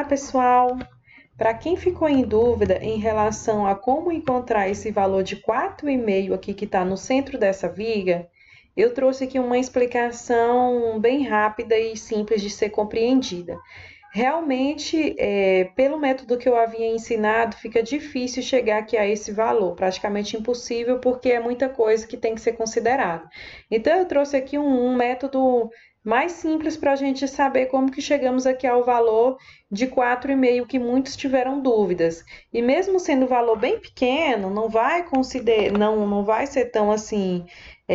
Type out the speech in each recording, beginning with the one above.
Olá, pessoal! Para quem ficou em dúvida em relação a como encontrar esse valor de 4,5 aqui que está no centro dessa viga, eu trouxe aqui uma explicação bem rápida e simples de ser compreendida. Realmente, pelo método que eu havia ensinado, fica difícil chegar aqui a esse valor, praticamente impossível, porque é muita coisa que tem que ser considerada. Então, eu trouxe aqui um método mais simples para a gente saber como que chegamos aqui ao valor de 4,5 que muitos tiveram dúvidas. E mesmo sendo um valor bem pequeno, não vai não vai ser tão assim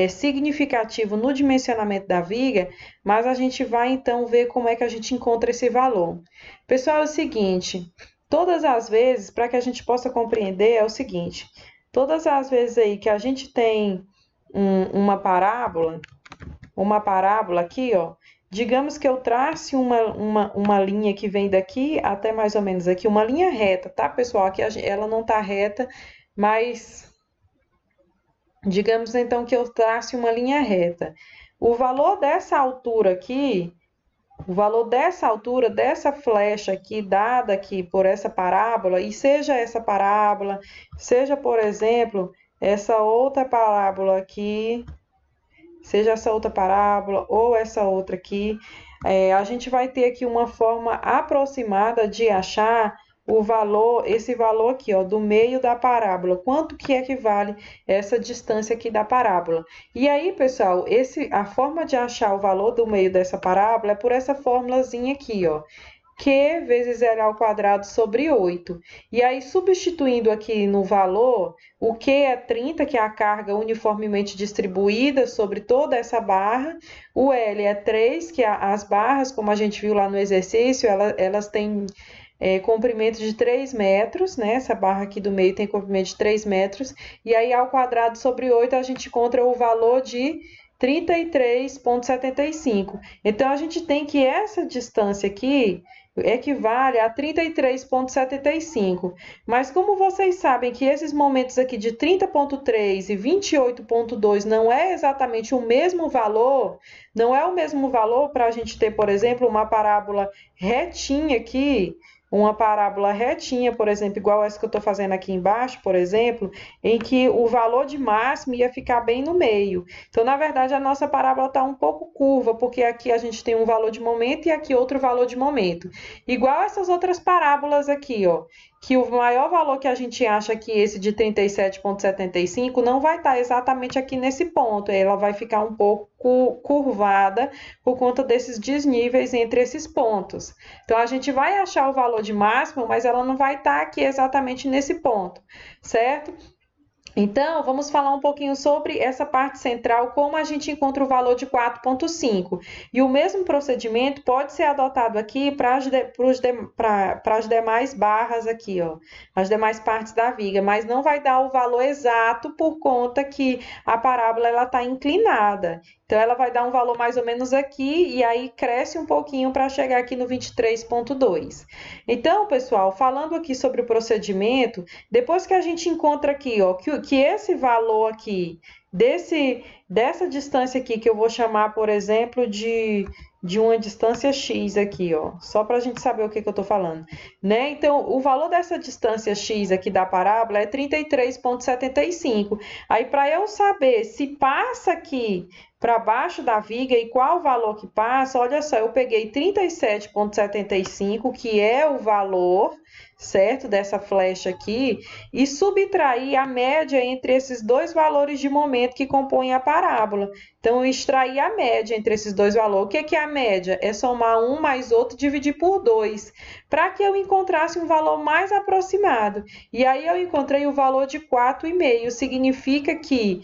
significativo no dimensionamento da viga, mas a gente vai então ver como é que a gente encontra esse valor. Pessoal, é o seguinte, todas as vezes, para que a gente possa compreender, é o seguinte, todas as vezes aí que a gente tem uma parábola aqui, ó, digamos que eu trace uma linha que vem daqui até mais ou menos aqui, uma linha reta, tá, pessoal? Aqui ela não tá reta, mas digamos então que eu trace uma linha reta. O valor dessa altura aqui, o valor dessa altura, dessa flecha aqui, dada aqui por essa parábola, e seja essa parábola, seja, por exemplo, essa outra parábola aqui, seja essa outra parábola ou essa outra aqui, a gente vai ter aqui uma forma aproximada de achar o valor, esse valor aqui, ó, do meio da parábola. Quanto que equivale essa distância aqui da parábola? E aí, pessoal, a forma de achar o valor do meio dessa parábola é por essa formulazinha aqui, ó. Q vezes L ao quadrado sobre 8. E aí, substituindo aqui no valor, o Q é 30, que é a carga uniformemente distribuída sobre toda essa barra. O L é 3, que as barras, como a gente viu lá no exercício, elas têm comprimento de 3 metros, né? Essa barra aqui do meio tem comprimento de 3 metros. E aí, ao quadrado sobre 8, a gente encontra o valor de 33,75. Então, a gente tem que essa distância aqui equivale a 33,75. Mas como vocês sabem que esses momentos aqui de 30,3 e 28,2 não é exatamente o mesmo valor, não é o mesmo valor para a gente ter, por exemplo, uma parábola retinha aqui, uma parábola retinha, por exemplo, igual essa que eu estou fazendo aqui embaixo, por exemplo, em que o valor de máximo ia ficar bem no meio. Então, na verdade, a nossa parábola está um pouco curva, porque aqui a gente tem um valor de momento e aqui outro valor de momento. Igual essas outras parábolas aqui, ó, que o maior valor que a gente acha que esse de 37,75 não vai estar exatamente aqui nesse ponto, ela vai ficar um pouco curvada por conta desses desníveis entre esses pontos. Então, a gente vai achar o valor de máximo, mas ela não vai estar aqui exatamente nesse ponto, certo? Então, vamos falar um pouquinho sobre essa parte central, como a gente encontra o valor de 4,5. E o mesmo procedimento pode ser adotado aqui para as demais barras aqui, ó, as demais partes da viga, mas não vai dar o valor exato por conta que a parábola está inclinada. Então, ela vai dar um valor mais ou menos aqui e aí cresce um pouquinho para chegar aqui no 23,2. Então, pessoal, falando aqui sobre o procedimento, depois que a gente encontra aqui, ó, que esse valor aqui, dessa distância aqui, que eu vou chamar, por exemplo, de uma distância x aqui, ó, só para a gente saber o que eu estou falando, né? Então, o valor dessa distância x aqui da parábola é 33,75. Aí, para eu saber se passa aqui para baixo da viga e qual o valor que passa, olha só, eu peguei 37,75, que é o valor, certo, dessa flecha aqui, e subtraí a média entre esses dois valores de momento que compõem a parábola. Então, eu extraí a média entre esses dois valores. O que é a média? É somar um mais outro e dividir por 2, para que eu encontrasse um valor mais aproximado. E aí, eu encontrei o valor de 4,5, significa que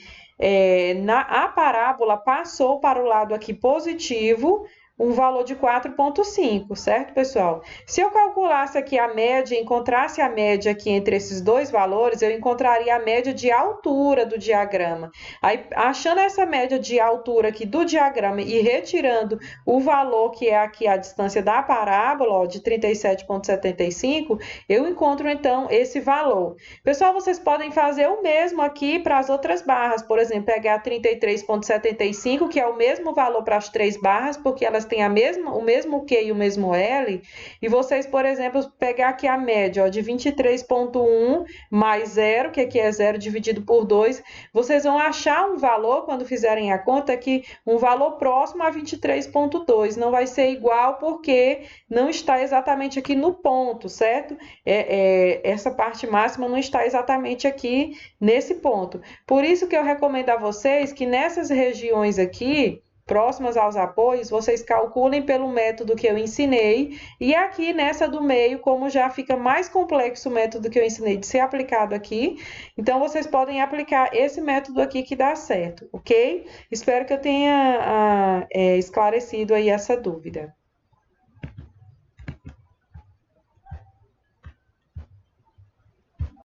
a parábola passou para o lado aqui positivo, um valor de 4,5, certo, pessoal? Se eu calculasse aqui a média, encontrasse a média aqui entre esses dois valores, eu encontraria a média de altura do diagrama. Aí, achando essa média de altura aqui do diagrama e retirando o valor que é aqui a distância da parábola, ó, de 37,75, eu encontro, então, esse valor. Pessoal, vocês podem fazer o mesmo aqui para as outras barras, por exemplo, pegar 33,75, que é o mesmo valor para as três barras, porque elas elas têm o mesmo Q e o mesmo L, e vocês, por exemplo, pegar aqui a média, ó, de 23,1 mais 0, que aqui é 0 dividido por 2, vocês vão achar um valor, quando fizerem a conta, que um valor próximo a 23,2. Não vai ser igual porque não está exatamente aqui no ponto, certo? Essa parte máxima não está exatamente aqui nesse ponto. Por isso que eu recomendo a vocês que nessas regiões aqui, próximas aos apoios, vocês calculem pelo método que eu ensinei, e aqui nessa do meio, como já fica mais complexo o método que eu ensinei de ser aplicado aqui, então vocês podem aplicar esse método aqui que dá certo, ok? Espero que eu tenha esclarecido aí essa dúvida.